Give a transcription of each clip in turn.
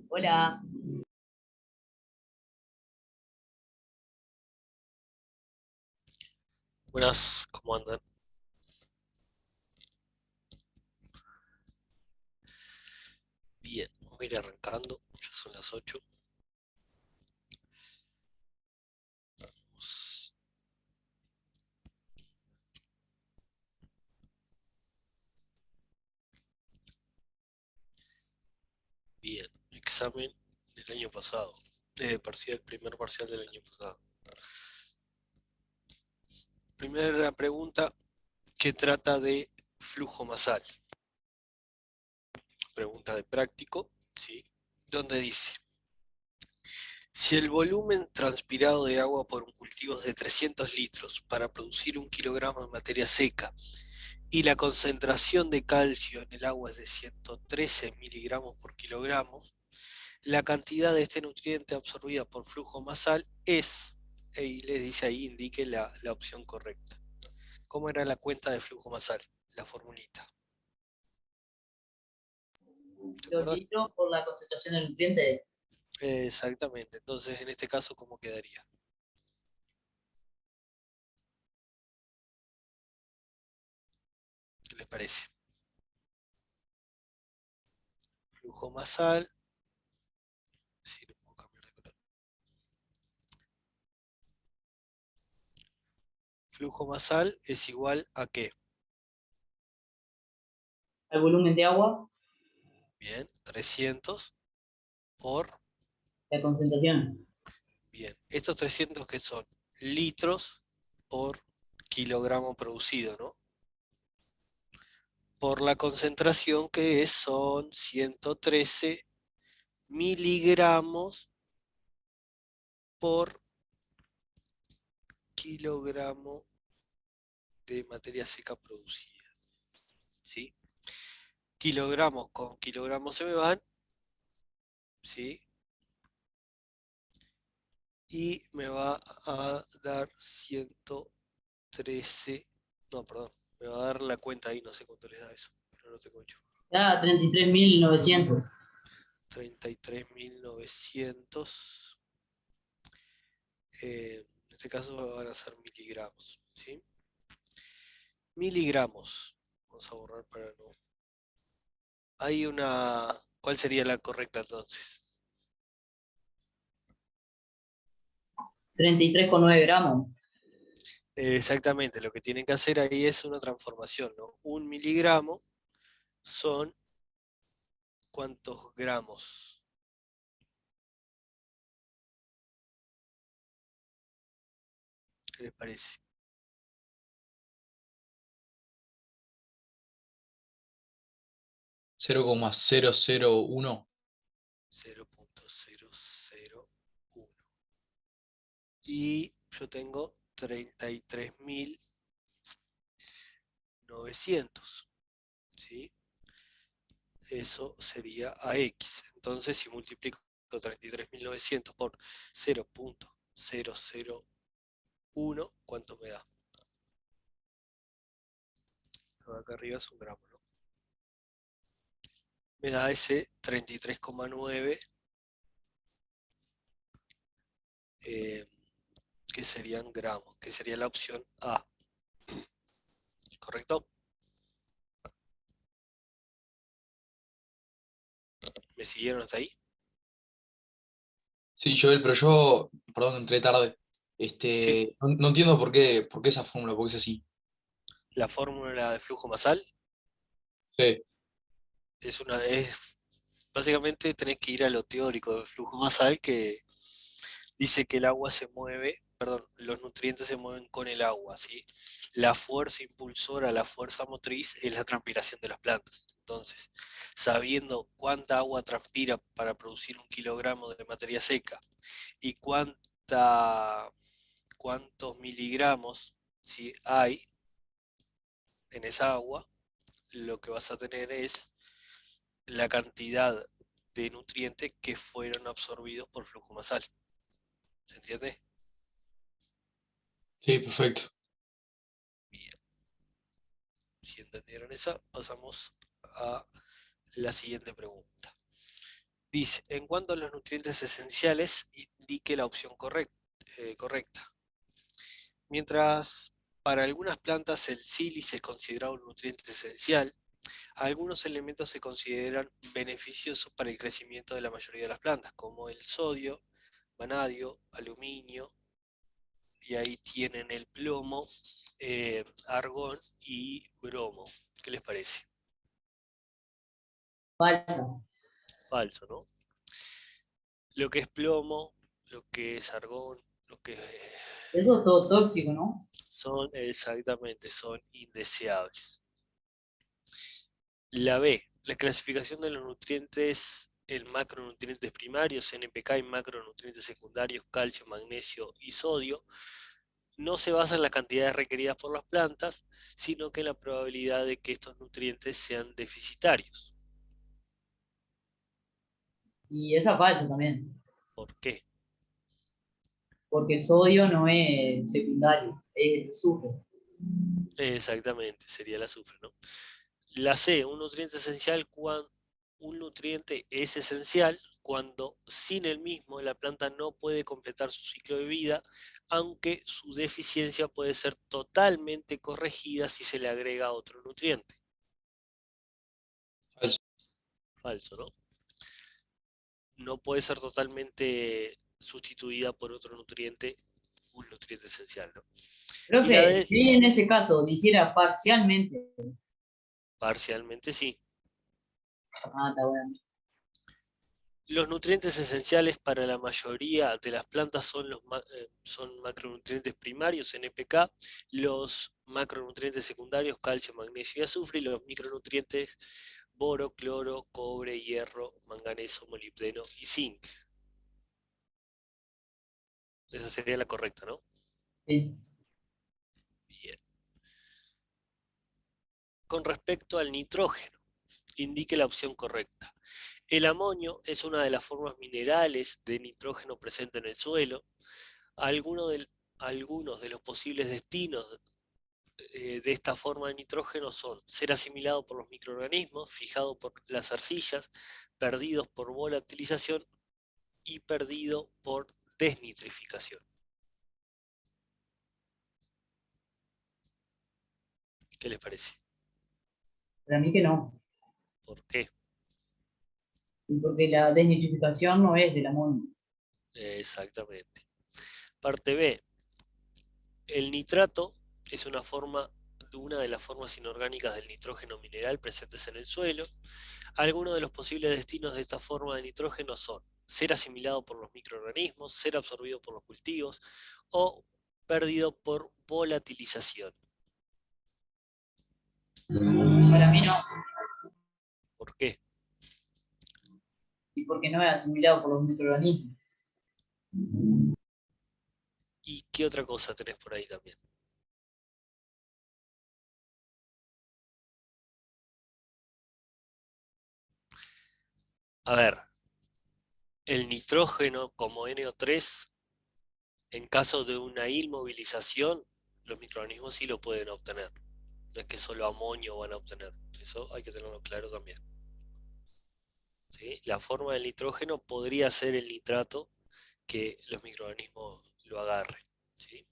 Hola, Buenas, ¿cómo andan? Bien, voy a ir arrancando, ya son las 8. Bien, examen del año pasado, primer parcial del año pasado. Primera pregunta que trata de flujo masal. Pregunta de práctico, ¿sí? Donde dice, si el volumen transpirado de agua por un cultivo es de 300 litros para producir 1 kilogramo de materia seca y la concentración de calcio en el agua es de 113 miligramos por kilogramo, la cantidad de este nutriente absorbida por flujo masal es, y les dice ahí, indique la opción correcta. ¿Cómo era la cuenta de flujo masal? La formulita. ¿Se los acuerdan? litros por la concentración del nutriente. Exactamente. Entonces, en este caso, ¿cómo quedaría? ¿Qué les parece? Flujo masal. Sí, le puedo cambiar de color. Flujo masal es igual a ¿qué? Al volumen de agua, Bien, 300 por... la concentración. Bien, estos 300 que son litros por kilogramo producido, ¿no? Por la concentración que son 113 miligramos por kilogramo de materia seca producida. ¿Sí? Kilogramos con kilogramos se me van, ¿sí? Y me va a dar 113, no, perdón, me va a dar la cuenta ahí, no sé cuánto les da eso, pero no tengo hecho. Ya, 33.900. 33.900, en este caso van a ser miligramos, ¿sí? Miligramos. Vamos a borrar para no. Hay una. ¿Cuál sería la correcta entonces? 33,9 gramos. Exactamente, lo que tienen que hacer ahí es una transformación, ¿no? 1 miligramo son ¿cuántos gramos? ¿Qué les parece? 0,001. 0,001. Y yo tengo 33.900, ¿sí? Eso sería AX. Entonces, si multiplico 33.900 por 0,001, ¿cuánto me da? Acá arriba es un gramo, ¿no? Me da ese 33,9, eh, que serían gramos, que sería la opción A, ¿correcto? ¿Me siguieron hasta ahí? Sí, Joel, pero yo, perdón, entré tarde. Sí, No entiendo por qué esa fórmula, por qué es así. la fórmula de flujo masal Sí, es básicamente tenés que ir a lo teórico del flujo masal que dice que el agua se mueve, perdón, los nutrientes se mueven con el agua, ¿sí? La fuerza impulsora, la fuerza motriz es la transpiración de las plantas. Entonces, sabiendo cuánta agua transpira para producir 1 kilogramo de materia seca y cuántos miligramos, ¿sí?, hay en esa agua, lo que vas a tener es la cantidad de nutrientes que fueron absorbidos por flujo masal. ¿Se entiende? sí, perfecto. Bien. Si entendieron esa, pasamos a la siguiente pregunta. Dice, en cuanto a los nutrientes esenciales, indique la opción correcta. Mientras para algunas plantas el sílice es considerado un nutriente esencial, algunos elementos se consideran beneficiosos para el crecimiento de la mayoría de las plantas, como el sodio, vanadio, aluminio, y ahí tienen el plomo, argón y bromo. ¿Qué les parece? Falso. Falso, ¿no? Lo que es plomo, lo que es argón, lo que Eso es todo tóxico, ¿no? son son indeseables. La B, la clasificación de los nutrientes en macronutrientes primarios, NPK, y macronutrientes secundarios, calcio, magnesio y sodio, no se basa en las cantidades requeridas por las plantas, sino que en la probabilidad de que estos nutrientes sean deficitarios. Y esa es falsa también, ¿Por qué? porque el sodio no es secundario, es el azufre. Exactamente, sería el azufre, ¿no? La C, un nutriente esencial un nutriente es esencial cuando sin el mismo la planta no puede completar su ciclo de vida, aunque su deficiencia puede ser totalmente corregida si se le agrega otro nutriente. Falso. Falso, ¿no? No puede ser totalmente sustituida por otro nutriente, un nutriente esencial, ¿no? Y la Profe, D, si en este caso dijera parcialmente, parcialmente sí. está bueno. Los nutrientes esenciales para la mayoría de las plantas son macronutrientes primarios, NPK, los macronutrientes secundarios, calcio, magnesio y azufre, y los micronutrientes boro, cloro, cobre, hierro, manganeso, molibdeno y zinc. Esa sería la correcta, ¿no? Sí. Bien. Con respecto al nitrógeno, indique la opción correcta. El amonio es una de las formas minerales de nitrógeno presente en el suelo. Algunos de los posibles destinos de esta forma de nitrógeno son ser asimilado por los microorganismos, fijado por las arcillas, perdidos por volatilización y perdido por desnitrificación. ¿Qué les parece? Para mí que no, ¿Por qué? porque la desnitrificación no es del amonio. Exactamente. Parte B. El nitrato es una de las formas inorgánicas del nitrógeno mineral presentes en el suelo. Algunos de los posibles destinos de esta forma de nitrógeno son ser asimilado por los microorganismos, ser absorbido por los cultivos o perdido por volatilización. Para mí no, ¿Por qué? y porque no es asimilado por los microorganismos. ¿Y qué otra cosa tenés por ahí también? A ver, el nitrógeno como NO3, en caso de una inmovilización, los microorganismos sí lo pueden obtener. No es que solo amonio van a obtener. Eso hay que tenerlo claro también. ¿Sí? La forma del nitrógeno podría ser el nitrato que los microorganismos lo agarren. ¿Sí?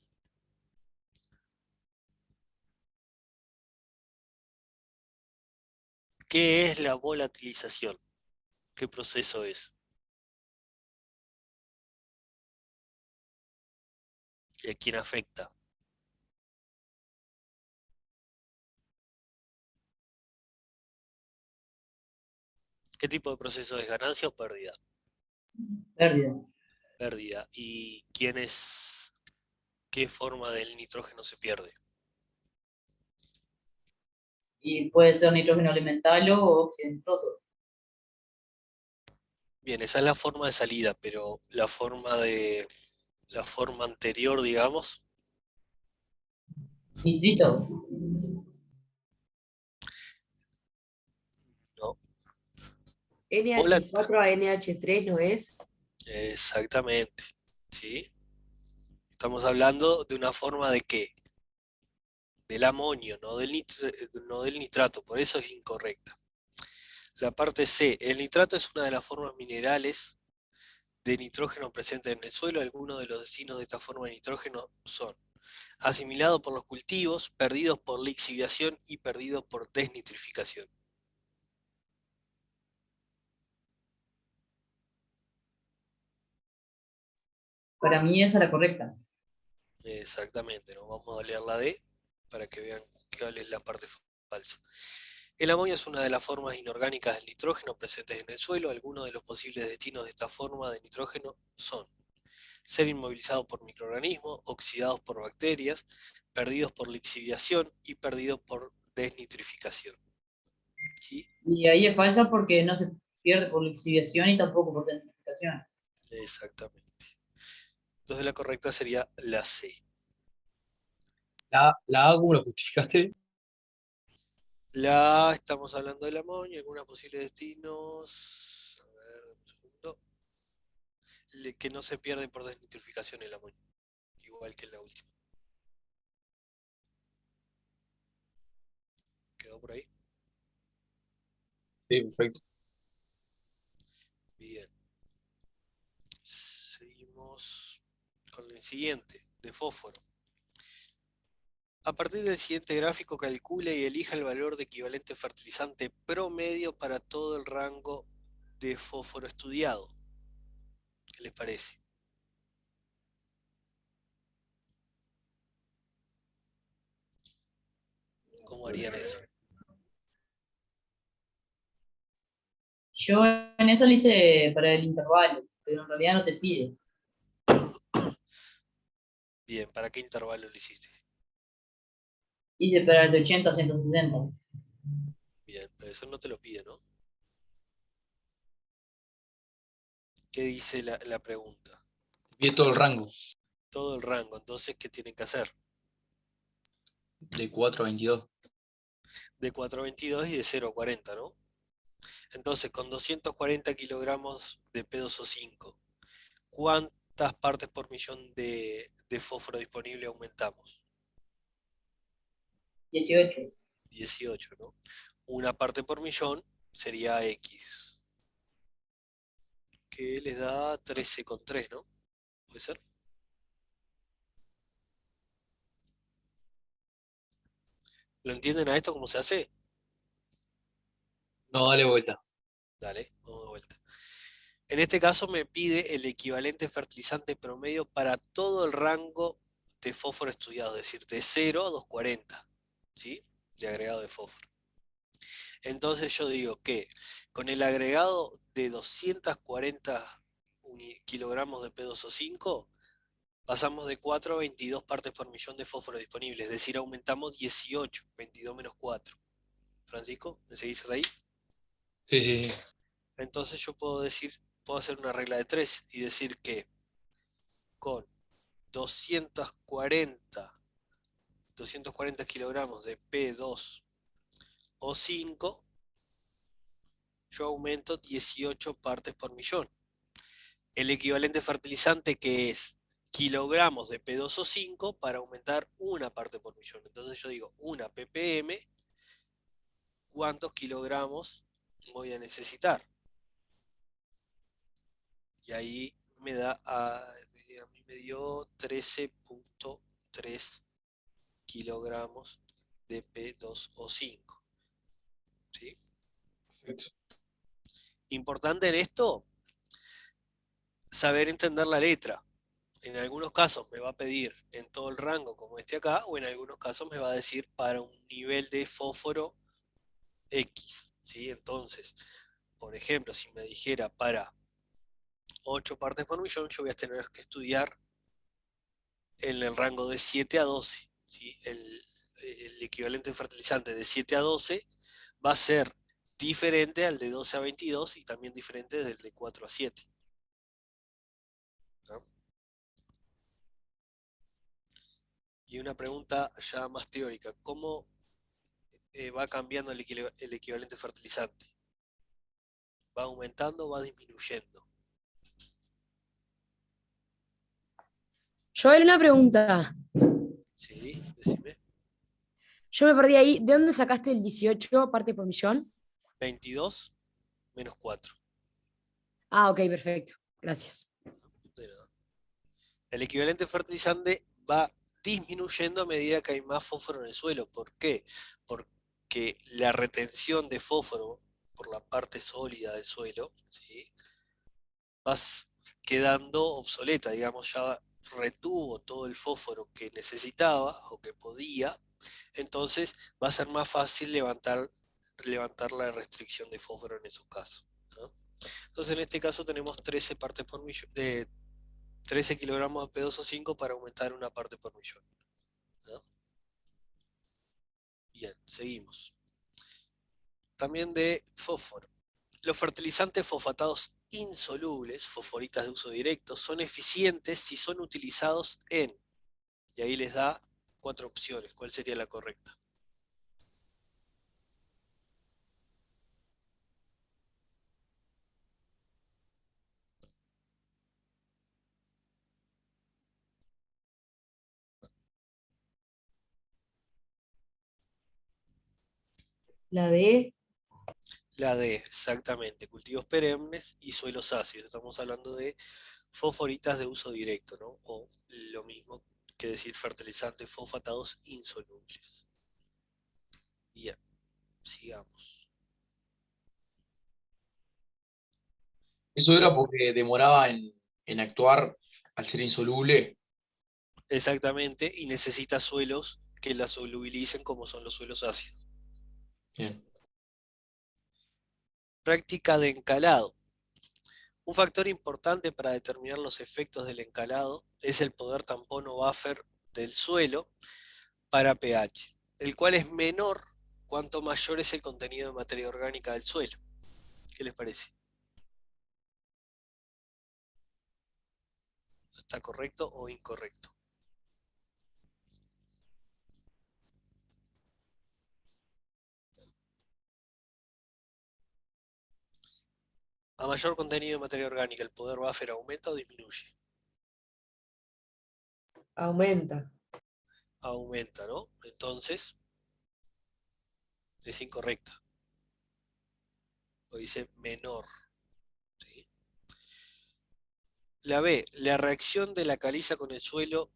¿Qué es la volatilización? ¿Qué proceso es? ¿Y a quién afecta? ¿Qué tipo de proceso es? ¿Ganancia o pérdida? Pérdida. Pérdida. ¿Y qué forma del nitrógeno se pierde? Y puede ser nitrógeno elemental o oxigentoso. Bien, esa es la forma de salida, pero la forma anterior, digamos, Nitrito. ¿no? Vola- NH4 a NH3 ¿no es? Exactamente. ¿Sí? Estamos hablando de una forma de qué? Del amonio, no del nitrato, por eso es incorrecta. La parte C. El nitrato es una de las formas minerales de nitrógeno presentes en el suelo. Algunos de los destinos de esta forma de nitrógeno son asimilado por los cultivos, perdidos por lixiviación y perdidos por desnitrificación. Para mí esa es la correcta. Exactamente, ¿no? Vamos a leer la D para que vean cuál es la parte falsa. El amonio es una de las formas inorgánicas del nitrógeno presentes en el suelo. Algunos de los posibles destinos de esta forma de nitrógeno son ser inmovilizados por microorganismos, oxidados por bacterias, perdidos por lixiviación y perdidos por desnitrificación. ¿Sí? Y ahí es falta porque no se pierde por lixiviación y tampoco por denitrificación. Exactamente. Entonces la correcta sería la C. La A, ¿cómo lo justificaste? La A, estamos hablando del amonio, algunos posibles destinos. A ver, un segundo. Que no se pierde por desnitrificación el amonio, igual que en la última. ¿Quedó por ahí? Sí, perfecto. Bien. Seguimos con el siguiente, de fósforo. A partir del siguiente gráfico, calcule y elija el valor de equivalente fertilizante promedio para todo el rango de fósforo estudiado. ¿Qué les parece? ¿Cómo harían eso? Yo en esa le hice para el intervalo, pero en realidad no te pide. Bien, ¿para qué intervalo lo hiciste? Hice para el de 80 a 170. Bien, pero eso no te lo pide, ¿no? ¿Qué dice la pregunta? Vi todo el rango, Todo el rango, entonces, ¿qué tienen que hacer? de 4 a 22. De 4,22 y de 0,40, ¿no? Entonces, con 240 kilogramos de P2O5, ¿cuántas partes por millón de fósforo disponible aumentamos? 18. 18, ¿no? Una parte por millón sería X, que les da 13,3, ¿no? ¿Puede ser? ¿Lo entienden a esto cómo se hace? No, dale vuelta. Dale, vamos de vuelta. En este caso me pide el equivalente fertilizante promedio para todo el rango de fósforo estudiado, es decir, de 0 a 240, ¿sí? De agregado de fósforo. Entonces yo digo que con el agregado de 240 kilogramos de P2O5, pasamos de 4 a 22 partes por millón de fósforo disponible, es decir, aumentamos 18, 22 menos 4. Francisco, ¿me seguís hasta ahí? Sí, sí, sí. Entonces yo puedo decir, puedo hacer una regla de 3 y decir que con 240, 240 kilogramos de P2O5, yo aumento 18 partes por millón. El equivalente fertilizante que es kilogramos de P2O5 para aumentar una parte por millón. Entonces yo digo, una ppm, ¿cuántos kilogramos voy a necesitar? Y ahí me da, a mí me dio 13,3 kilogramos de P2O5. ¿Sí? Perfecto. Importante en esto, saber entender la letra. En algunos casos me va a pedir en todo el rango como este acá, o en algunos casos me va a decir para un nivel de fósforo X, ¿sí? Entonces, por ejemplo, si me dijera para 8 partes por millón, yo voy a tener que estudiar en el rango de 7 a 12, ¿sí? El equivalente fertilizante de 7 a 12 va a ser diferente al de 12 a 22 y también diferente del de 4 a 7. ¿No? Y una pregunta ya más teórica, ¿cómo va cambiando el equivalente fertilizante? ¿Va aumentando o va disminuyendo? Joel, una pregunta. Sí, decime. Yo me perdí ahí. ¿De dónde sacaste el 18 parte por millón? 22 menos 4. Ah, ok, perfecto. Gracias. De nada. El equivalente fertilizante va disminuyendo a medida que hay más fósforo en el suelo. ¿Por qué? Porque la retención de fósforo por la parte sólida del suelo, ¿sí?, va quedando obsoleta, digamos, ya retuvo todo el fósforo que necesitaba o que podía, entonces va a ser más fácil levantar la restricción de fósforo en esos casos, ¿no? Entonces en este caso tenemos 13 partes por millón, de 13 kilogramos de P2O5 para aumentar una parte por millón, ¿no? Bien, seguimos. También de fósforo. Los fertilizantes fosfatados insolubles, fosforitas de uso directo, son eficientes si son utilizados en, y ahí les da 4 opciones. ¿Cuál sería la correcta? La D, La D, exactamente, cultivos perennes y suelos ácidos. Estamos hablando de fosforitas de uso directo, ¿no? O lo mismo que decir fertilizantes fosfatados insolubles. Bien, sigamos. Eso era Lo- porque demoraba en actuar al ser insoluble. Exactamente, y necesita suelos que la solubilicen como son los suelos ácidos. Bien. Práctica de encalado. Un factor importante para determinar los efectos del encalado es el poder tampón o buffer del suelo para pH, el cual es menor cuanto mayor es el contenido de materia orgánica del suelo. ¿Qué les parece? ¿Está correcto o incorrecto? A mayor contenido de materia orgánica, ¿el poder buffer aumenta o disminuye? aumenta. Aumenta, ¿no? Entonces, es incorrecta. O dice menor. ¿Sí? La B, la reacción de la caliza con el suelo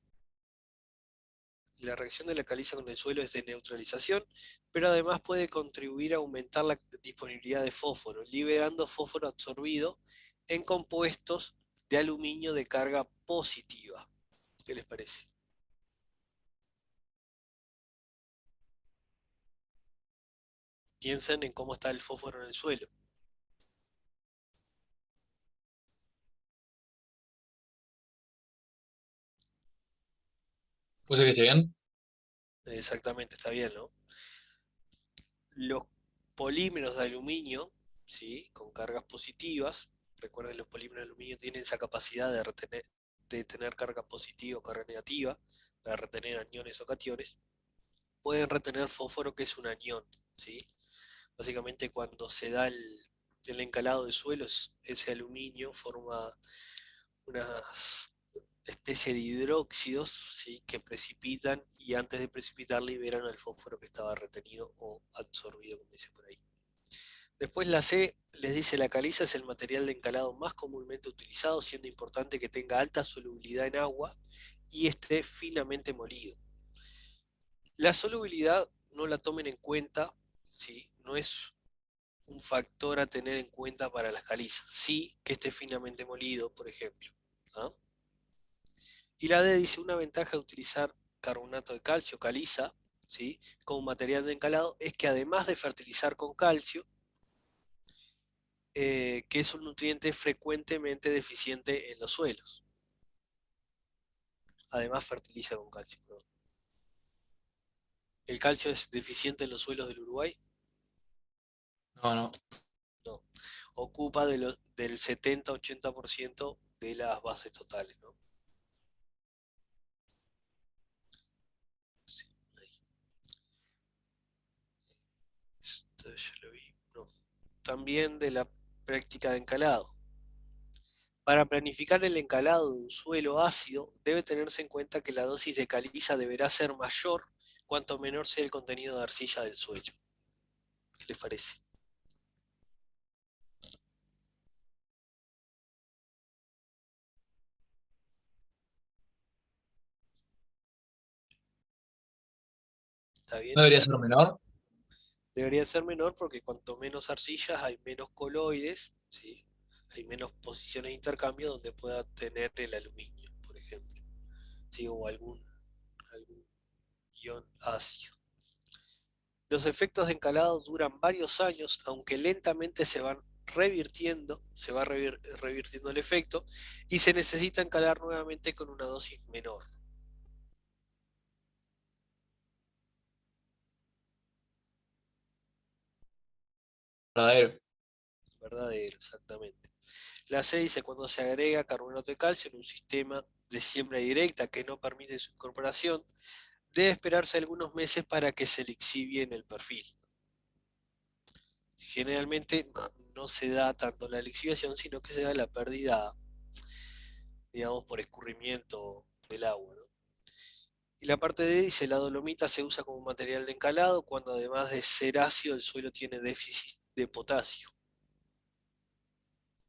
es de neutralización, pero además puede contribuir a aumentar la disponibilidad de fósforo, liberando fósforo absorbido en compuestos de aluminio de carga positiva. ¿Qué les parece? Piensen en cómo está el fósforo en el suelo. ¿Puede ser que esté bien? Exactamente, está bien, ¿no? Los polímeros de aluminio, ¿sí?, con cargas positivas, recuerden, los polímeros de aluminio tienen esa capacidad de tener carga positiva o carga negativa, para retener aniones o cationes, pueden retener fósforo, que es un anión, ¿sí? Básicamente cuando se da el encalado de suelos, ese aluminio forma una especie de hidróxidos, ¿sí?, que precipitan y antes de precipitar liberan el fósforo que estaba retenido o absorbido, como dice por ahí. Después la C les dice: la caliza es el material de encalado más comúnmente utilizado, siendo importante que tenga alta solubilidad en agua y esté finamente molido. La solubilidad no la tomen en cuenta, ¿sí?, no es un factor a tener en cuenta para las calizas, sí que esté finamente molido, por ejemplo, ¿ah? Y la D dice: una ventaja de utilizar carbonato de calcio, caliza, ¿sí?, como material de encalado es que además de fertilizar con calcio, que es un nutriente frecuentemente deficiente en los suelos. Además fertiliza con calcio, perdón. ¿El calcio es deficiente en los suelos del Uruguay? No, no. No. Ocupa del 70-80% de las bases totales, ¿no? Sí, ahí. Esto ya lo vi. No. También de la práctica de encalado. Para planificar el encalado de un suelo ácido, debe tenerse en cuenta que la dosis de caliza deberá ser mayor cuanto menor sea el contenido de arcilla del suelo. ¿Qué les parece? ¿Está bien? ¿No debería ser menor? Debería ser menor porque cuanto menos arcillas hay menos coloides, ¿sí? Hay menos posiciones de intercambio donde pueda tener el aluminio, por ejemplo, ¿sí? O algún ion ácido. Los efectos de encalado duran varios años, aunque lentamente se va revirtiendo el efecto y se necesita encalar nuevamente con una dosis menor. Verdadero. Verdadero, exactamente. La C dice cuando se agrega carbonato de calcio en un sistema de siembra directa que no permite su incorporación, debe esperarse algunos meses para que se lixivie en el perfil. Generalmente no se da tanto la lixiviación, sino que se da la pérdida, digamos, por escurrimiento del agua, ¿no? Y la parte D dice la dolomita se usa como material de encalado cuando además de ser ácido el suelo tiene déficit de potasio.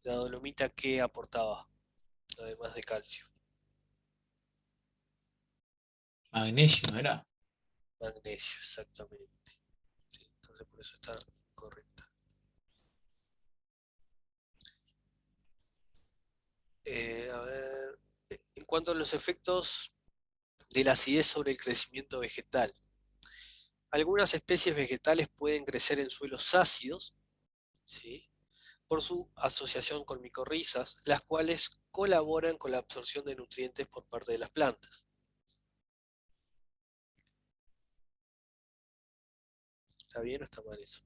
La dolomita, ¿qué aportaba? Además de calcio. Magnesio, ¿no era? Magnesio, exactamente. Sí, entonces por eso está correcta. A ver, en cuanto a los efectos de la acidez sobre el crecimiento vegetal, algunas especies vegetales pueden crecer en suelos ácidos, ¿sí? Por su asociación con micorrizas, las cuales colaboran con la absorción de nutrientes por parte de las plantas. ¿Está bien o está mal eso?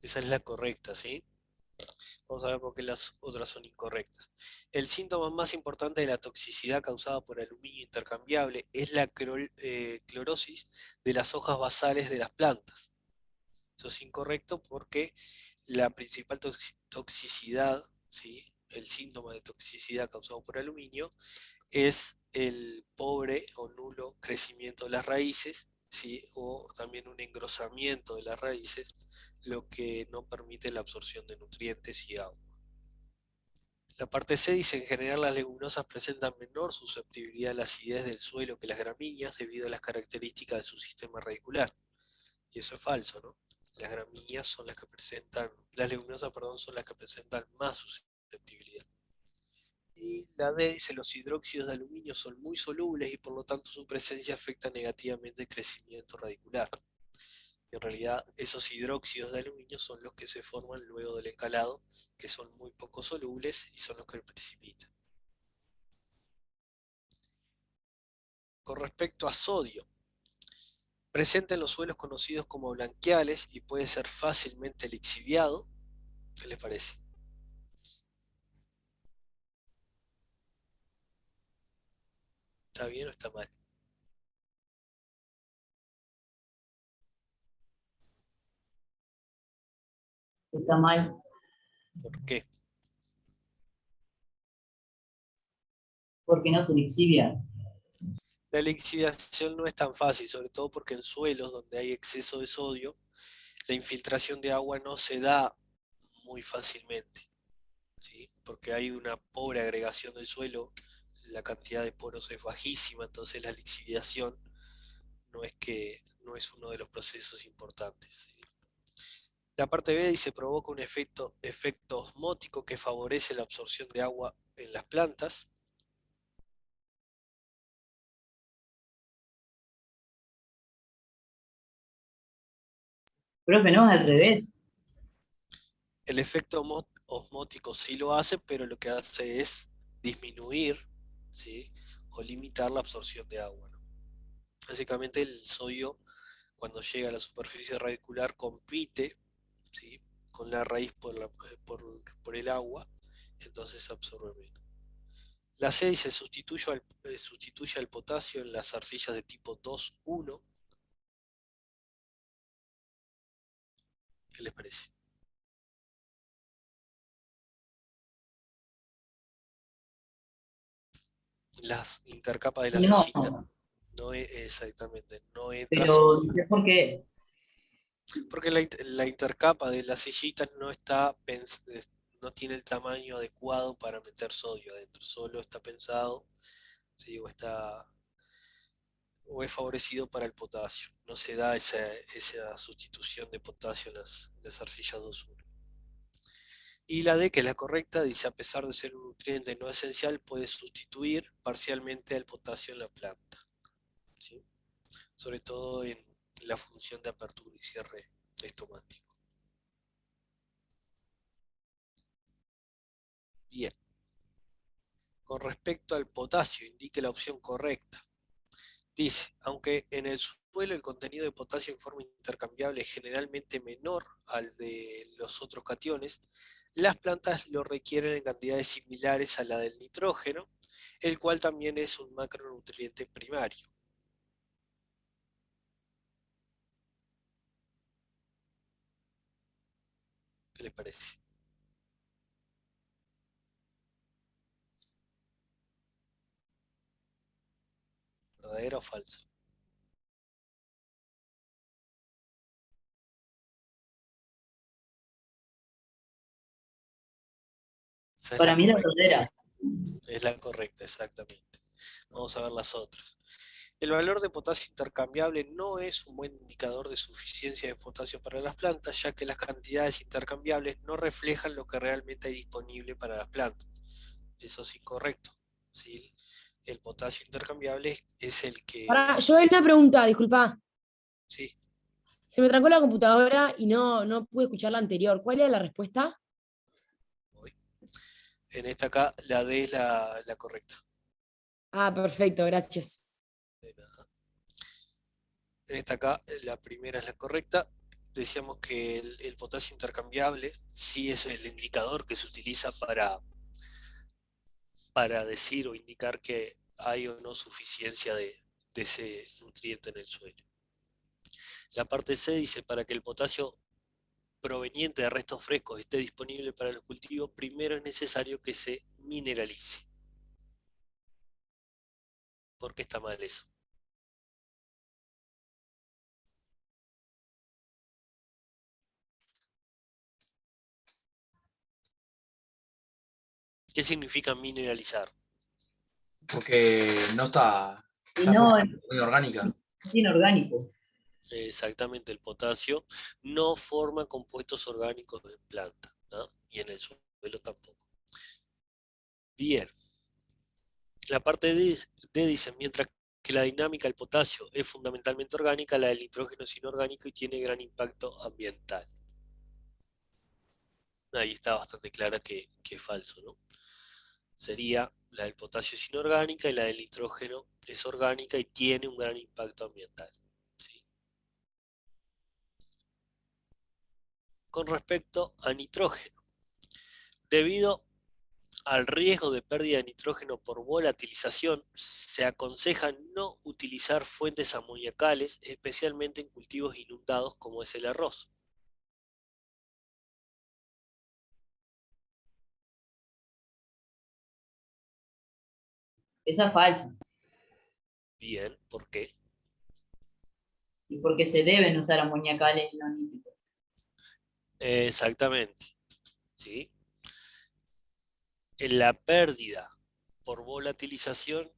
Esa es la correcta, ¿sí? Vamos a ver por qué las otras son incorrectas. El síntoma más importante de la toxicidad causada por aluminio intercambiable es la clorosis de las hojas basales de las plantas. Eso es incorrecto porque la principal toxicidad, ¿sí? El síntoma de toxicidad causado por aluminio es el pobre o nulo crecimiento de las raíces, ¿sí? O también un engrosamiento de las raíces, lo que no permite la absorción de nutrientes y agua. La parte C dice en general las leguminosas presentan menor susceptibilidad a la acidez del suelo que las gramíneas debido a las características de su sistema radicular. Y eso es falso, ¿no? Las gramíneas son las que presentan, las leguminosas, perdón, son las que presentan más susceptibilidad. Y la D dice los hidróxidos de aluminio son muy solubles y por lo tanto su presencia afecta negativamente el crecimiento radicular. En realidad esos hidróxidos de aluminio son los que se forman luego del encalado, que son muy poco solubles y son los que precipitan. Con respecto a sodio, presente en los suelos conocidos como blanqueales y puede ser fácilmente lixiviado. ¿Qué les parece? ¿Está bien o está mal? Está mal. ¿Por qué? Porque no se lixivia. La lixiviación no es tan fácil, sobre todo porque en suelos donde hay exceso de sodio, la infiltración de agua no se da muy fácilmente, ¿sí? Porque hay una pobre agregación del suelo, la cantidad de poros es bajísima, entonces la lixiviación no es uno de los procesos importantes, ¿sí? La parte B dice provoca un efecto osmótico que favorece la absorción de agua en las plantas. Profe, no, es al revés. El efecto osmótico sí lo hace, pero lo que hace es disminuir, ¿sí? O limitar la absorción de agua, ¿no? Básicamente el sodio, cuando llega a la superficie radicular, compite, ¿sí? Con la raíz por el agua, entonces absorbe menos. La C dice sustituye al potasio en las arcillas de tipo 2,1. ¿Qué les parece? Las intercapas de la Y no, arcillita, no es exactamente, no entra pero sodio. dice por qué. Porque la intercapa de las sillitas no tiene el tamaño adecuado para meter sodio adentro, solo está pensado, ¿sí? O es favorecido para el potasio. No se da esa sustitución de potasio en las arcillas 2,1. Y la D, que es la correcta, dice: a pesar de ser un nutriente no esencial, puede sustituir parcialmente al potasio en la planta, ¿sí? Sobre todo en la función de apertura y cierre estomático. Bien. Con respecto al potasio, indique la opción correcta. Dice: aunque en el suelo el contenido de potasio en forma intercambiable es generalmente menor al de los otros cationes, las plantas lo requieren en cantidades similares a la del nitrógeno, el cual también es un macronutriente primario. ¿Qué les parece? ¿Verdadera o falsa? Esa es la Para mí la correcta. verdadera. Es la correcta, exactamente. Vamos a ver las otras. El valor de potasio intercambiable no es un buen indicador de suficiencia de potasio para las plantas, ya que las cantidades intercambiables no reflejan lo que realmente hay disponible para las plantas. Eso es incorrecto, ¿sí? El potasio intercambiable es el que... Yo hay una pregunta, disculpa. Sí, Se me trancó la computadora y no pude escuchar la anterior. ¿Cuál era la respuesta? voy. En esta acá, la D es la correcta. Ah, perfecto, gracias. De nada. En esta acá, la primera es la correcta. Decíamos que el potasio intercambiable sí es el indicador que se utiliza para decir o indicar que hay o no suficiencia de ese nutriente en el suelo. La parte C dice: para que el potasio proveniente de restos frescos esté disponible para los cultivos, primero es necesario que se mineralice. ¿Por qué está mal eso? ¿Qué significa mineralizar? Porque no está, Y está no, formado muy orgánica. es inorgánico. Exactamente, el potasio no forma compuestos orgánicos en planta, ¿no? Y en el suelo tampoco. Bien, la parte D dice: mientras que la dinámica del potasio es fundamentalmente orgánica, la del nitrógeno es inorgánico y tiene gran impacto ambiental. Ahí está bastante clara que es falso, ¿no? Sería: la del potasio es inorgánica y la del nitrógeno es orgánica y tiene un gran impacto ambiental, ¿sí? Con respecto a nitrógeno, debido al riesgo de pérdida de nitrógeno por volatilización, se aconseja no utilizar fuentes amoniacales, especialmente en cultivos inundados como es el arroz. Esa es falsa. Bien, ¿por qué? Y porque se deben usar amoníacales y no nítricos. Exactamente, ¿sí? En la pérdida por volatilización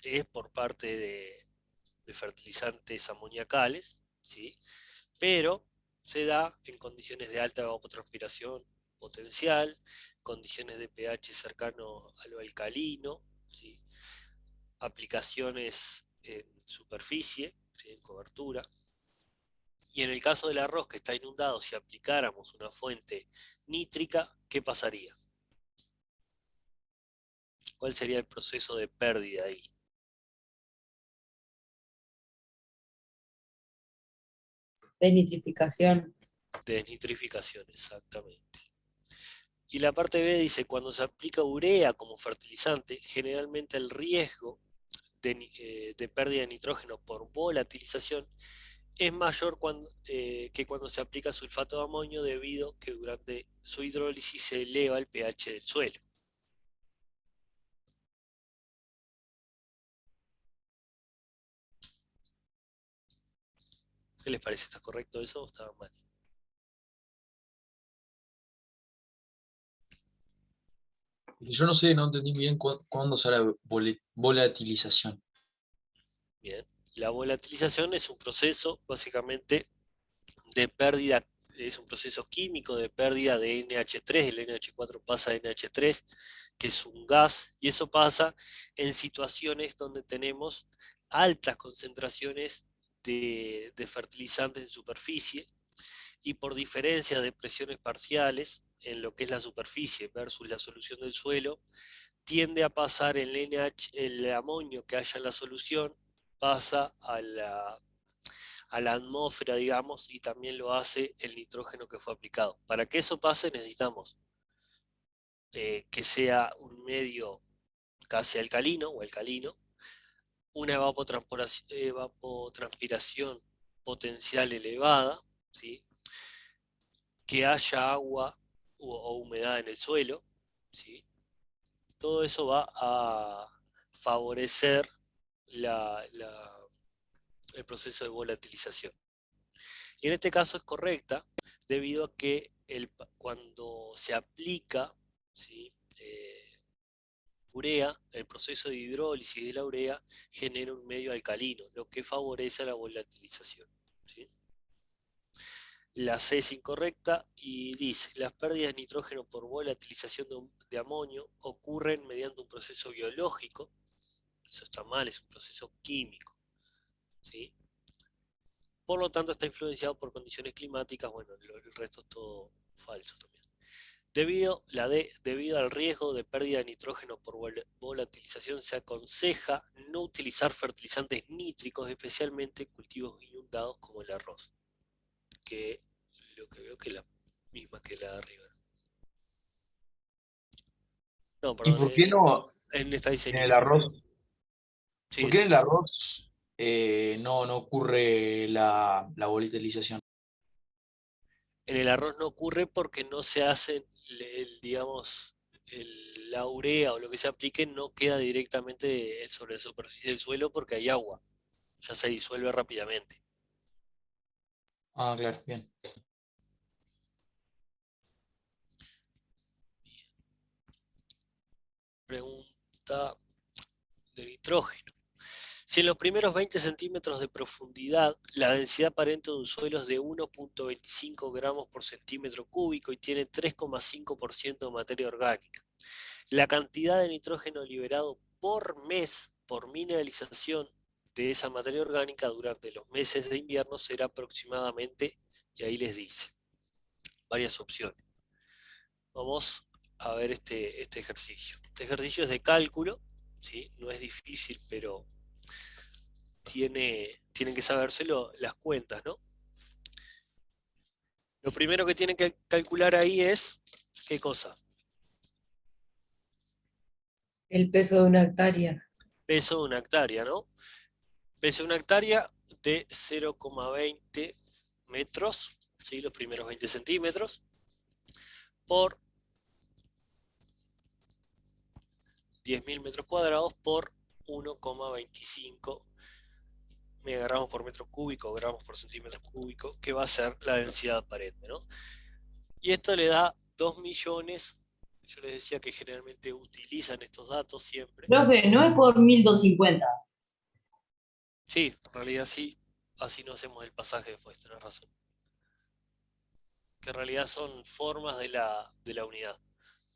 es por parte de fertilizantes amoniacales, ¿sí? Pero se da en condiciones de alta evapotranspiración potencial, condiciones de pH cercano a lo alcalino, ¿sí? Aplicaciones en superficie, ¿sí? En cobertura. Y en el caso del arroz que está inundado, si aplicáramos una fuente nítrica, ¿qué pasaría? ¿Cuál sería el proceso de pérdida ahí? Desnitrificación. Desnitrificación, exactamente. Y la parte B dice: cuando se aplica urea como fertilizante, generalmente el riesgo de pérdida de nitrógeno por volatilización es mayor que cuando se aplica sulfato de amonio, debido a que durante su hidrólisis se eleva el pH del suelo. ¿Qué les parece? ¿Está correcto eso o está mal? Yo no sé, no entendí bien cuándo será volatilización. Bien. La volatilización es un proceso, básicamente, de pérdida, es un proceso químico de pérdida de NH3, el NH4 pasa a NH3, que es un gas, y eso pasa en situaciones donde tenemos altas concentraciones de fertilizantes en superficie, y por diferencia de presiones parciales en lo que es la superficie versus la solución del suelo, tiende a pasar el amonio que haya en la solución, pasa a la atmósfera, digamos, y también lo hace el nitrógeno que fue aplicado. Para que eso pase necesitamos que sea un medio casi alcalino o alcalino, una evapotranspiración potencial elevada, ¿sí? Que haya agua o humedad en el suelo, ¿sí? Todo eso va a favorecer el proceso de volatilización. Y en este caso es correcta, debido a que cuando se aplica, ¿sí? Urea, el proceso de hidrólisis de la urea genera un medio alcalino, lo que favorece la volatilización, ¿sí? La C es incorrecta y dice, las pérdidas de nitrógeno por volatilización de amonio ocurren mediante un proceso biológico. Eso está mal, es un proceso químico, ¿sí? Por lo tanto está influenciado por condiciones climáticas. Bueno, el resto es todo falso también. Debido al riesgo de pérdida de nitrógeno por volatilización, se aconseja no utilizar fertilizantes nítricos, especialmente en cultivos inundados como el arroz, que lo que veo que es la misma que la de arriba. No, ¿Y perdón, por qué no en esta dice en el nítrico. arroz? Sí, ¿Por qué en el arroz no ocurre la volatilización? en el arroz no ocurre porque no se hacen, digamos, la urea o lo que se aplique no queda directamente sobre la superficie del suelo porque hay agua, ya se disuelve rápidamente. Ah, claro, bien. Pregunta de nitrógeno. Si en los primeros 20 centímetros de profundidad la densidad aparente de un suelo es de 1,25 gramos por centímetro cúbico y tiene 3,5% de materia orgánica, la cantidad de nitrógeno liberado por mes por mineralización de esa materia orgánica durante los meses de invierno será aproximadamente, y ahí les dice, varias opciones. Vamos a ver este ejercicio. Este ejercicio es de cálculo, ¿sí? No es difícil, pero tienen que sabérselo las cuentas, ¿no? Lo primero que tienen que calcular ahí es, ¿qué cosa? El peso de una hectárea. Peso de una hectárea, ¿no? Peso de una hectárea de 0,20 metros, ¿sí? Los primeros 20 centímetros, por 10.000 metros cuadrados por 1,25 megagramos por metro cúbico, gramos por centímetro cúbico, que va a ser la densidad aparente, ¿no? Y esto le da 2 millones, yo les decía que generalmente utilizan estos datos siempre. Profe, no es por 1250. Sí, en realidad sí, así no hacemos el pasaje después, tenés razón. Que en realidad son formas de la unidad.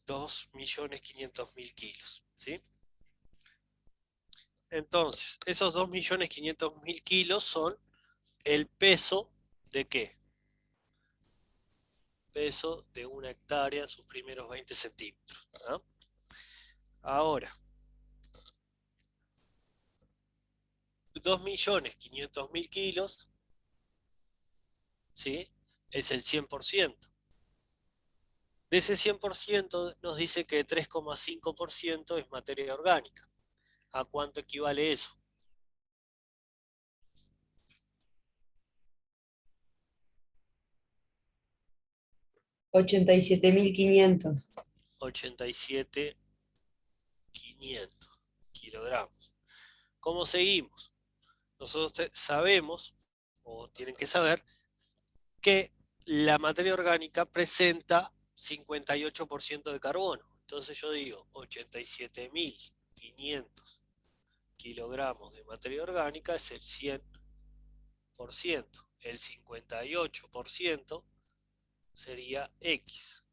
2.500.000 kilos, ¿sí? Entonces, esos 2.500.000 kilos son el peso de ¿qué? Peso de una hectárea en sus primeros 20 centímetros. ¿Ah? Ahora, 2.500.000 kilos, ¿sí? Es el 100%. De ese 100% nos dice que 3,5% es materia orgánica. ¿A cuánto equivale eso? 87.500. 87.500 kilogramos. ¿Cómo seguimos? Nosotros sabemos, o tienen que saber, que la materia orgánica presenta 58% de carbono. Entonces yo digo 87.500 kilogramos de materia orgánica es el 100%. El 58% sería X,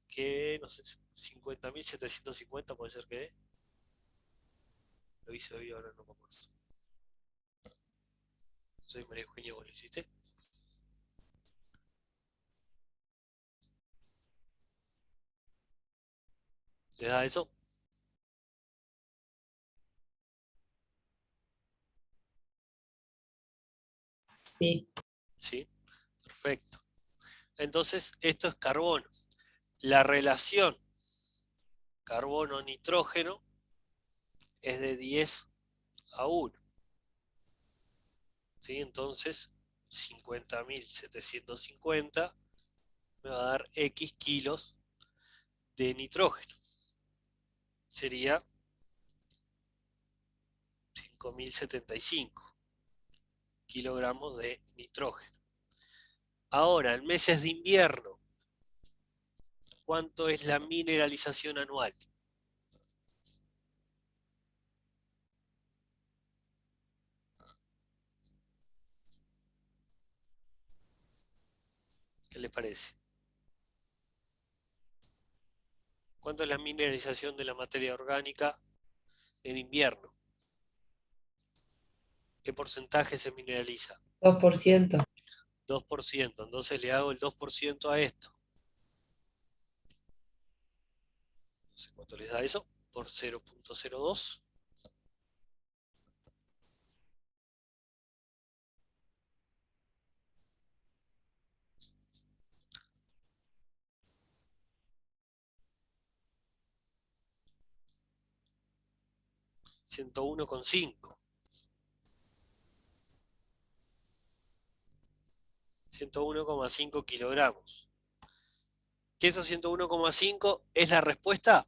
que no sé, 50.750 puede ser que lo hice hoy, ahora no me acuerdo. Soy María Eugenia, ¿vos lo hiciste? ¿Les da eso? Sí. Sí, perfecto. Entonces, esto es carbono. La relación carbono-nitrógeno es de 10:1. ¿Sí? Entonces, 50.750 me va a dar X kilos de nitrógeno. Sería 5.075 kilogramos de nitrógeno. Ahora, en meses de invierno, ¿cuánto es la mineralización anual? ¿Qué les parece? ¿Cuánto es la mineralización de la materia orgánica en invierno? ¿Qué porcentaje se mineraliza? 2%. 2%. Entonces le hago el 2% a esto. No sé cuánto les da eso. Por 0.02. $101,5. 101,5 kilogramos. ¿Qué esos 101,5 es la respuesta?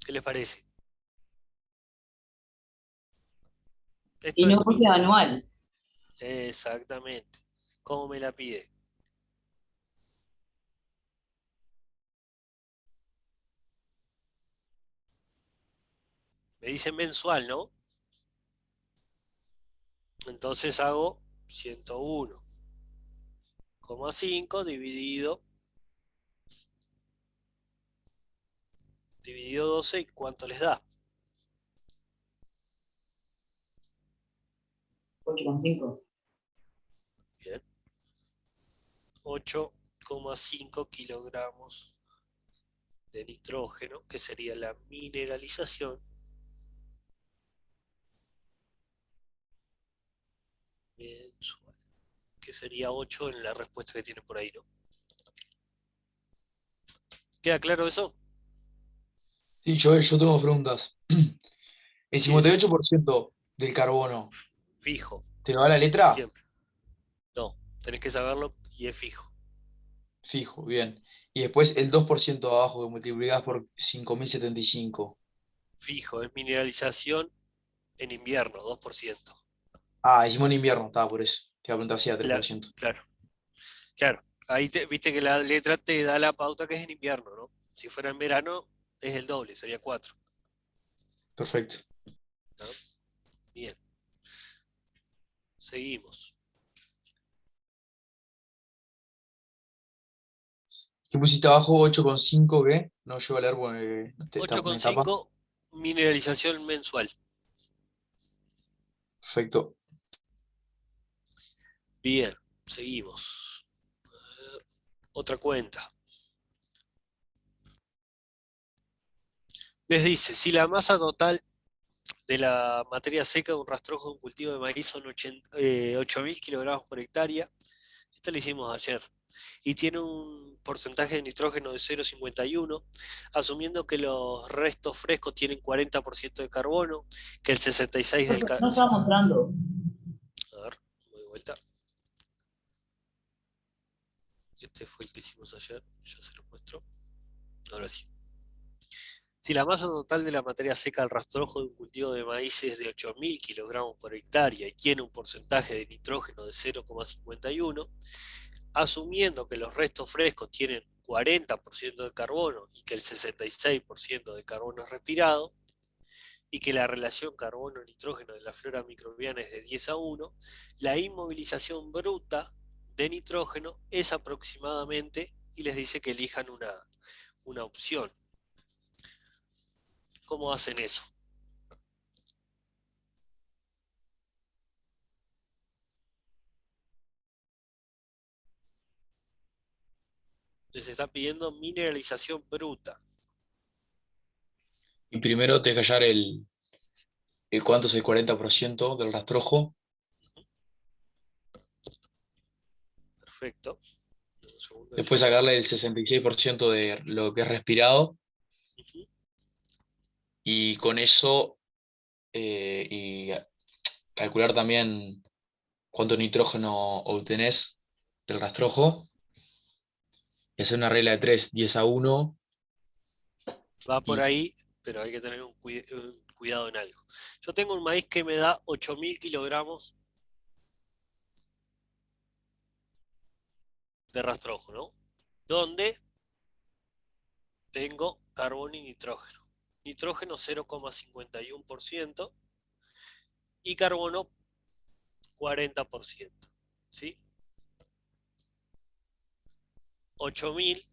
¿Qué les parece? Y Esto es no puse anual. exactamente. ¿Cómo me la pide? Me dice mensual, ¿no? Entonces hago 101,5 dividido 12, ¿y cuánto les da? 8,5. Bien. 8,5 kilogramos de nitrógeno, que sería la mineralización mensual, que sería 8 en la respuesta que tienen por ahí, ¿no? ¿Queda claro eso? Sí, yo tengo preguntas. El Sí, decime. 58% del carbono, Fijo, ¿te lo da la letra? siempre. No, tenés que saberlo y es fijo. Fijo, bien. Y después el 2% de abajo que multiplicás por 5.075. Fijo, es mineralización en invierno, 2%. Ah, hicimos en invierno, estaba por eso. Te iba a preguntar si era 3%. Claro, claro. Ahí viste que la letra te da la pauta que es en invierno, ¿no? Si fuera en verano, es el doble, sería 4. Perfecto. ¿No? Bien, seguimos. ¿Qué pusiste abajo? 8,5, ¿qué? No llego a leer porque me tapa. 8,5, mineralización mensual. Perfecto. Bien, seguimos. Otra cuenta. Les dice, si la masa total de la materia seca de un rastrojo de un cultivo de maíz son 8.000 kilogramos por hectárea, esta la hicimos ayer, y tiene un porcentaje de nitrógeno de 0,51, asumiendo que los restos frescos tienen 40% de carbono, que el 66% del No estaba mostrando. A ver, voy de vuelta. Este fue el que hicimos ayer, ya se lo muestro. Ahora sí. Si la masa total de la materia seca al rastrojo de un cultivo de maíz es de 8.000 kilogramos por hectárea y tiene un porcentaje de nitrógeno de 0,51, asumiendo que los restos frescos tienen 40% de carbono y que el 66% de carbono es respirado, y que la relación carbono-nitrógeno de la flora microbiana es de 10:1, la inmovilización bruta de nitrógeno es aproximadamente, y les dice que elijan una opción. ¿Cómo hacen eso? Les está pidiendo mineralización bruta. Y primero tenés que hallar el cuánto es el 40% del rastrojo. Perfecto. Un segundo, Después sacarle el 66% de lo que es respirado. Ujú. Y con eso, y calcular también cuánto nitrógeno obtenés del rastrojo. Y hacer una regla de 3, 10:1. Va por Y ahí, pero hay que tener un cuidado en algo. Yo tengo un maíz que me da 8.000 kilogramos de rastrojo, ¿no? Donde tengo carbono y nitrógeno. Nitrógeno 0,51% y carbono 40%. ¿Sí? 8.000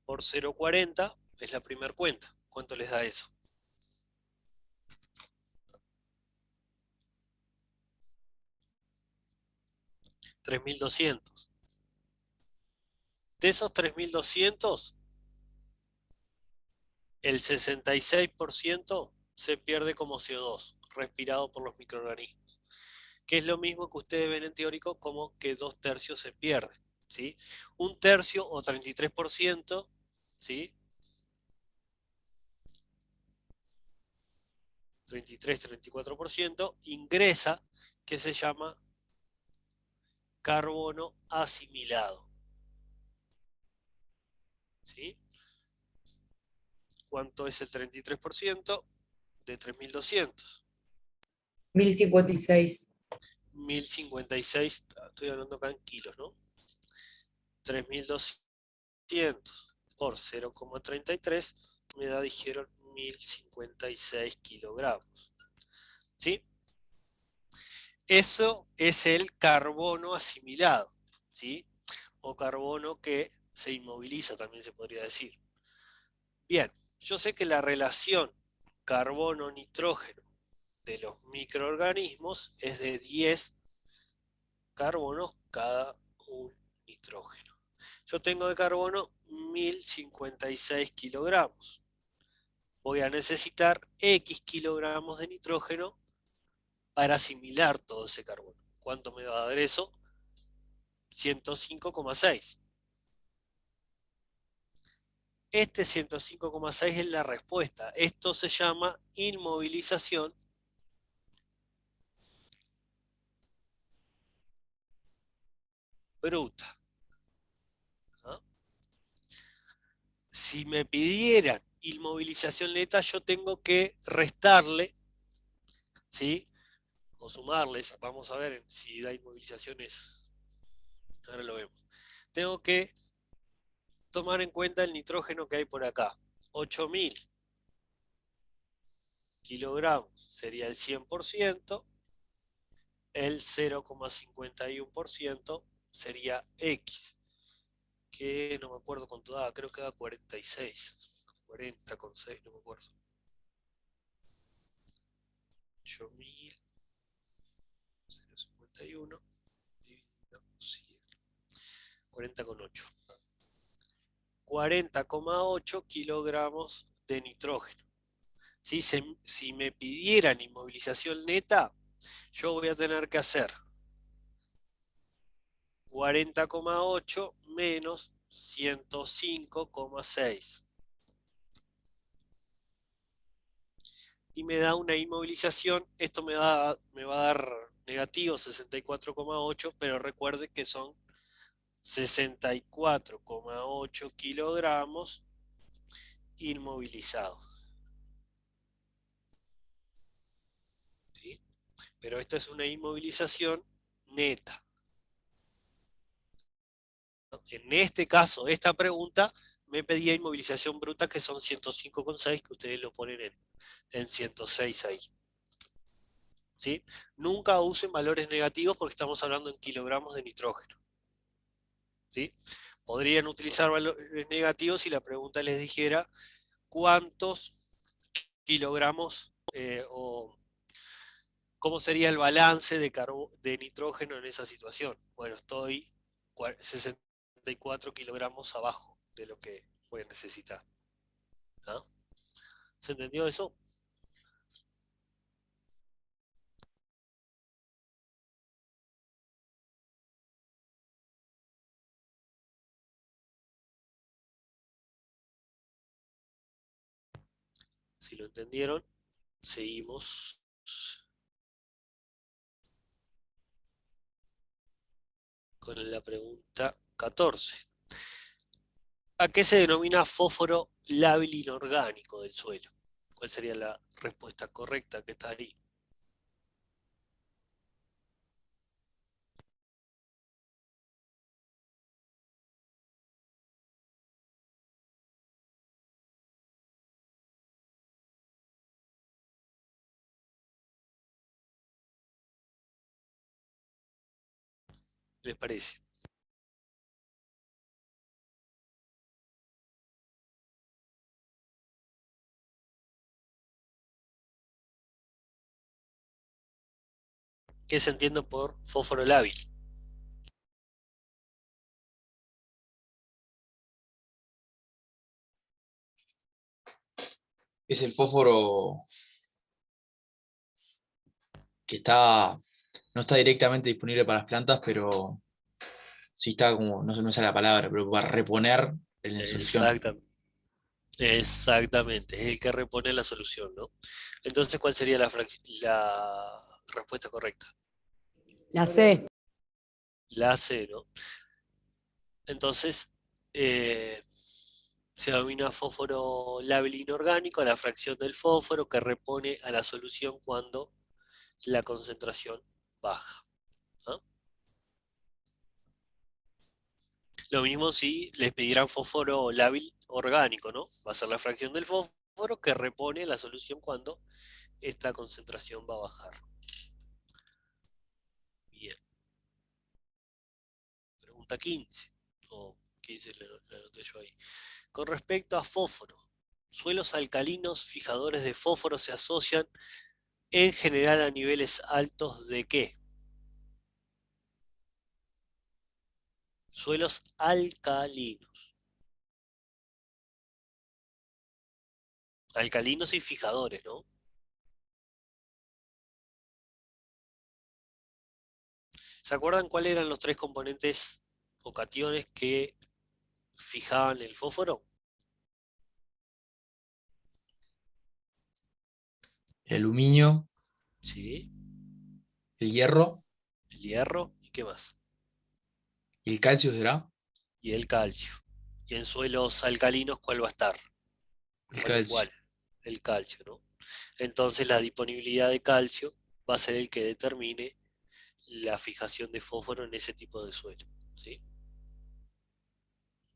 por 0,40 es la primera cuenta. ¿Cuánto les da eso? $3.200. De esos 3.200, el 66% se pierde como CO2, respirado por los microorganismos, que es lo mismo que ustedes ven en teórico como que 2/3 se pierde, ¿sí? 1/3 o 33%, ¿sí? 33-34% ingresa, que se llama carbono asimilado, ¿sí? ¿Cuánto es el 33% de 3.200? 1056. 1.056, estoy hablando acá en kilos, ¿no? 3.200 por 0,33 me da, dijeron, 1.056 kilogramos, ¿sí? Eso es el carbono asimilado, ¿sí? O carbono que se inmoviliza, también se podría decir. Bien, yo sé que la relación carbono-nitrógeno de los microorganismos es de 10 carbonos cada un nitrógeno. Yo tengo de carbono 1.056 kilogramos. Voy a necesitar X kilogramos de nitrógeno para asimilar todo ese carbono. ¿Cuánto me va a dar eso? 105,6. Este 105,6 es la respuesta. Esto se llama inmovilización bruta. ¿Ah? Si me pidieran inmovilización neta, yo tengo que restarle, ¿sí? O sumarles, vamos a ver si da inmovilizaciones, ahora lo vemos. Tengo que tomar en cuenta el nitrógeno que hay por acá. 8.000 kilogramos sería el 100%, el 0,51% sería X, que no me acuerdo cuánto daba, creo que da 46, 40,6, no me acuerdo. 8.000, 0,51, dividido 100, 40,8. 40,8 kilogramos de nitrógeno. ¿Sí? Si me pidieran inmovilización neta, yo voy a tener que hacer 40,8 menos 105,6. Y me da una inmovilización, esto me va a dar negativo 64,8, pero recuerde que son 64,8 kilogramos inmovilizados. ¿Sí? Pero esta es una inmovilización neta. En este caso, esta pregunta me pedía inmovilización bruta, que son 105,6, que ustedes lo ponen en 106 ahí. ¿Sí? Nunca usen valores negativos porque estamos hablando en kilogramos de nitrógeno. ¿Sí? Podrían utilizar valores negativos si la pregunta les dijera cuántos kilogramos o cómo sería el balance de nitrógeno en esa situación. Bueno, estoy 64 kilogramos abajo de lo que voy a necesitar. ¿Ah? ¿Se entendió eso? Si lo entendieron, seguimos con la pregunta 14. ¿A qué se denomina fósforo lábil inorgánico del suelo? ¿Cuál sería la respuesta correcta que está ahí? ¿Les parece? ¿Qué se entiende por fósforo lábil? Es el fósforo que no está directamente disponible para las plantas, pero sí está como, no sé, no me sale la palabra, pero para reponer en la solución. Exactamente. Exactamente, es el que repone la solución, ¿no? Entonces, ¿cuál sería la respuesta correcta? La C. La C, ¿no? Entonces, se denomina fósforo lábil inorgánico a la fracción del fósforo que repone a la solución cuando la concentración baja. ¿Ah? Lo mismo si les pedirán fósforo lábil orgánico, ¿no? Va a ser la fracción del fósforo que repone la solución cuando esta concentración va a bajar. Bien. Pregunta 15. O 15 la anoté yo ahí. Con respecto a fósforo, suelos alcalinos fijadores de fósforo se asocian en general a niveles altos de ¿qué? Suelos alcalinos. Alcalinos y fijadores, ¿no? ¿Se acuerdan cuáles eran los tres componentes o cationes que fijaban el fósforo? El aluminio, Sí, el hierro el hierro y ¿qué más? y el calcio, ¿será? Y el calcio. Y en suelos alcalinos, ¿cuál va a estar? El ¿Cuál o calcio. cuál? El calcio, ¿no? Entonces la disponibilidad de calcio va a ser el que determine la fijación de fósforo en ese tipo de suelo, ¿sí?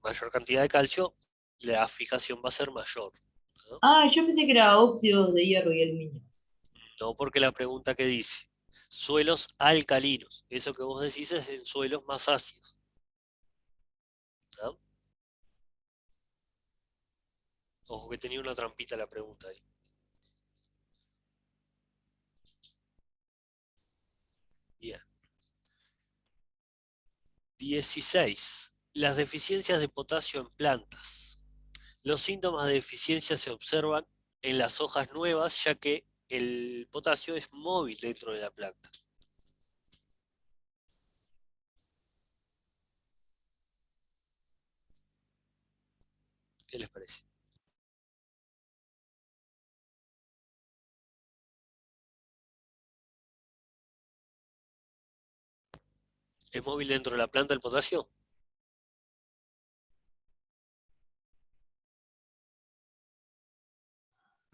Mayor cantidad de calcio, la fijación va a ser mayor, ¿no? Ah, yo pensé que era óxidos de hierro y aluminio. No, porque la pregunta que dice, suelos alcalinos, eso que vos decís es en suelos más ácidos, ¿no? Ojo que tenía una trampita la pregunta ahí. Bien. 16. Las deficiencias de potasio en plantas. Los síntomas de deficiencia se observan en las hojas nuevas, ya que el potasio es móvil dentro de la planta. ¿Qué les parece? ¿Es móvil dentro de la planta el potasio?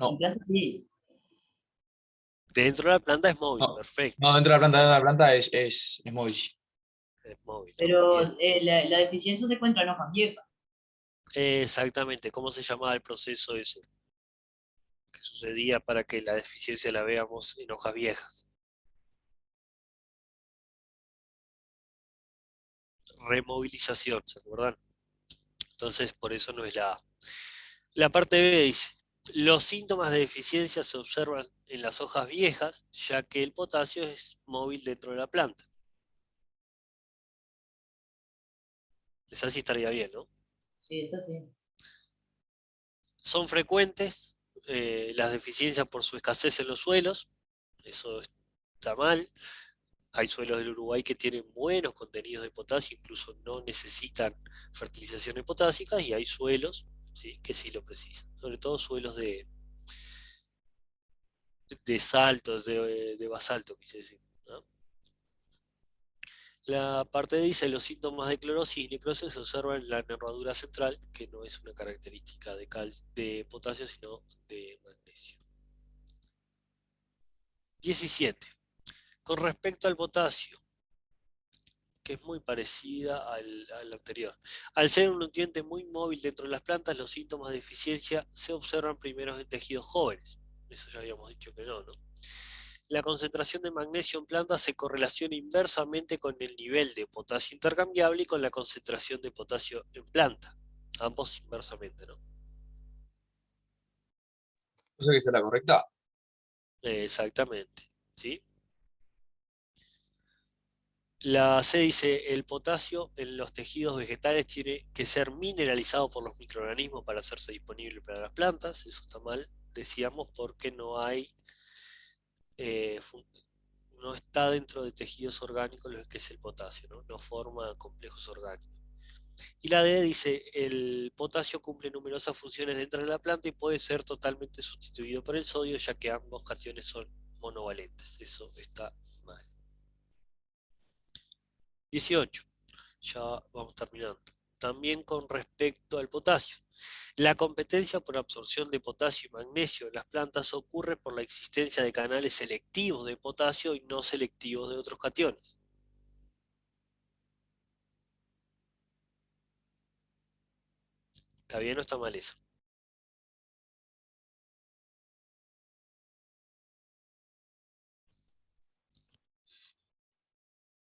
En No, planta sí. Dentro de la planta es móvil, no, perfecto. no, dentro de la planta es móvil, sí. Es móvil, ¿no? Pero Bien. la deficiencia se encuentra en hojas viejas. Exactamente, ¿cómo se llamaba el proceso ese que sucedía para que la deficiencia la veamos en hojas viejas? Removilización, ¿se acuerdan? Entonces, por eso no es la A. La parte B dice, los síntomas de deficiencia se observan en las hojas viejas, ya que el potasio es móvil dentro de la planta. Esa sí estaría bien, ¿no? Sí, está sí. Son frecuentes las deficiencias por su escasez en los suelos, eso está mal. Hay suelos del Uruguay que tienen buenos contenidos de potasio, incluso no necesitan fertilizaciones potásicas, y hay suelos, ¿sí?, que sí lo precisan, sobre todo suelos de saltos, de basalto, quise decir, ¿no? La parte D dice, los síntomas de clorosis y necrosis se observan en la nervadura central, que no es una característica de potasio, sino de magnesio. 17. Con respecto al potasio, que es muy parecida al anterior. Al ser un nutriente muy móvil dentro de las plantas, los síntomas de deficiencia se observan primero en tejidos jóvenes. Eso ya habíamos dicho que no, ¿no? La concentración de magnesio en plantas se correlaciona inversamente con el nivel de potasio intercambiable y con la concentración de potasio en planta. Ambos inversamente, ¿no? ¿No sé que sea la correcta? Exactamente, ¿sí? La C dice, el potasio en los tejidos vegetales tiene que ser mineralizado por los microorganismos para hacerse disponible para las plantas. Eso está mal, decíamos, porque eh, no está dentro de tejidos orgánicos lo que es el potasio, ¿no? No forma complejos orgánicos. Y la D dice, el potasio cumple numerosas funciones dentro de la planta y puede ser totalmente sustituido por el sodio, ya que ambos cationes son monovalentes. Eso está mal. 18. Ya vamos terminando. También con respecto al potasio. La competencia por absorción de potasio y magnesio en las plantas ocurre por la existencia de canales selectivos de potasio y no selectivos de otros cationes. ¿Está bien o está mal eso?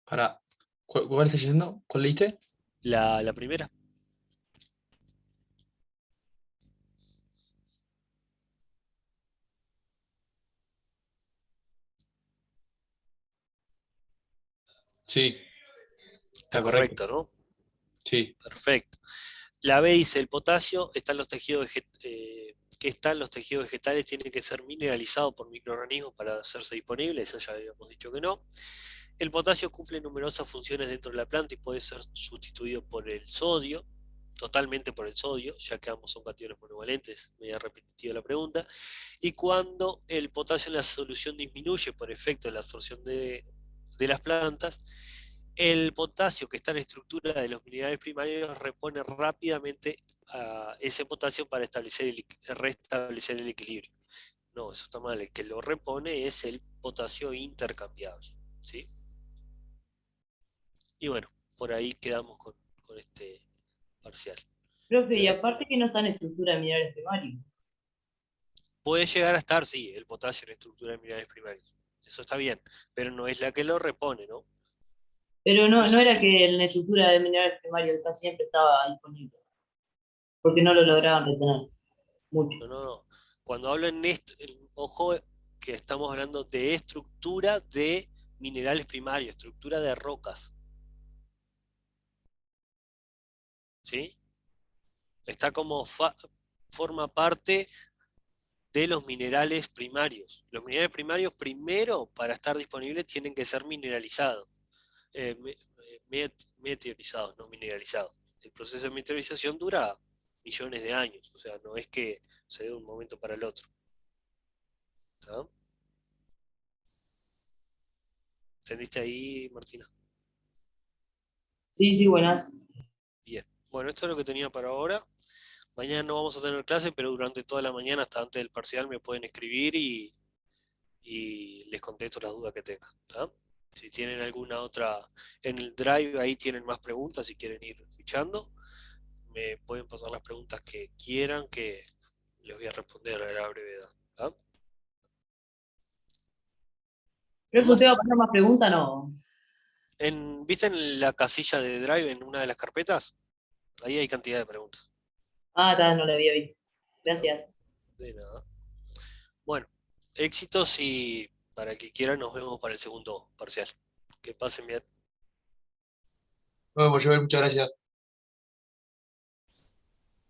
Para, ¿cuál estás diciendo? ¿Cuál leíste? La primera. Sí, Está está correcto. correcto, ¿no? Sí. Perfecto. La B dice, el potasio está en los tejidos que está en los tejidos vegetales tiene que ser mineralizado por microorganismos para hacerse disponible, eso ya habíamos dicho que no. El potasio cumple numerosas funciones dentro de la planta y puede ser sustituido por el sodio, totalmente por el sodio, ya que ambos son cationes monovalentes, me había repetido la pregunta. Y cuando el potasio en la solución disminuye por efecto de la absorción de las plantas, el potasio que está en la estructura de los minerales primarios repone rápidamente a ese potasio para restablecer el equilibrio. No, eso está mal. El que lo repone es el potasio intercambiable, ¿sí? Y bueno, por ahí quedamos con este parcial. Profe, y El- aparte que no está en estructura de minerales primarios. Puede llegar a estar, sí, el potasio en la estructura de minerales primarios. Eso está bien, pero no es la que lo repone, ¿no? Pero no Entonces, era que en la estructura de minerales primarios casi siempre estaba disponible, porque no lo lograban retener mucho. no, no, no. Cuando hablo ojo, que estamos hablando de estructura de minerales primarios, estructura de rocas, ¿sí? Está como forma parte de los minerales primarios. Los minerales primarios primero, para estar disponibles, tienen que ser mineralizados, meteorizados, no mineralizados. El proceso de meteorización dura millones de años, o sea, no es que se dé de un momento para el otro. ¿Está? ¿Entendiste ahí, Martina? Sí, sí, buenas. Bien. Bueno, esto es lo que tenía para ahora. Mañana no vamos a tener clase, pero durante toda la mañana hasta antes del parcial me pueden escribir y les contesto las dudas que tengan. ¿Tá? Si tienen alguna otra, en el Drive ahí tienen más preguntas si quieren ir fichando. Me pueden pasar las preguntas que quieran que les voy a responder a la brevedad. ¿Tá? ¿Creo que usted va a ¿Más? pasar más preguntas? No. ¿Viste en la casilla de Drive, en una de las carpetas? Ahí hay cantidad de preguntas. Ah, tal, no lo había visto. ¿No? Gracias. De nada. Bueno, éxitos y para el que quiera nos vemos para el segundo parcial. Que pasen bien. Bueno, Joel, muchas gracias.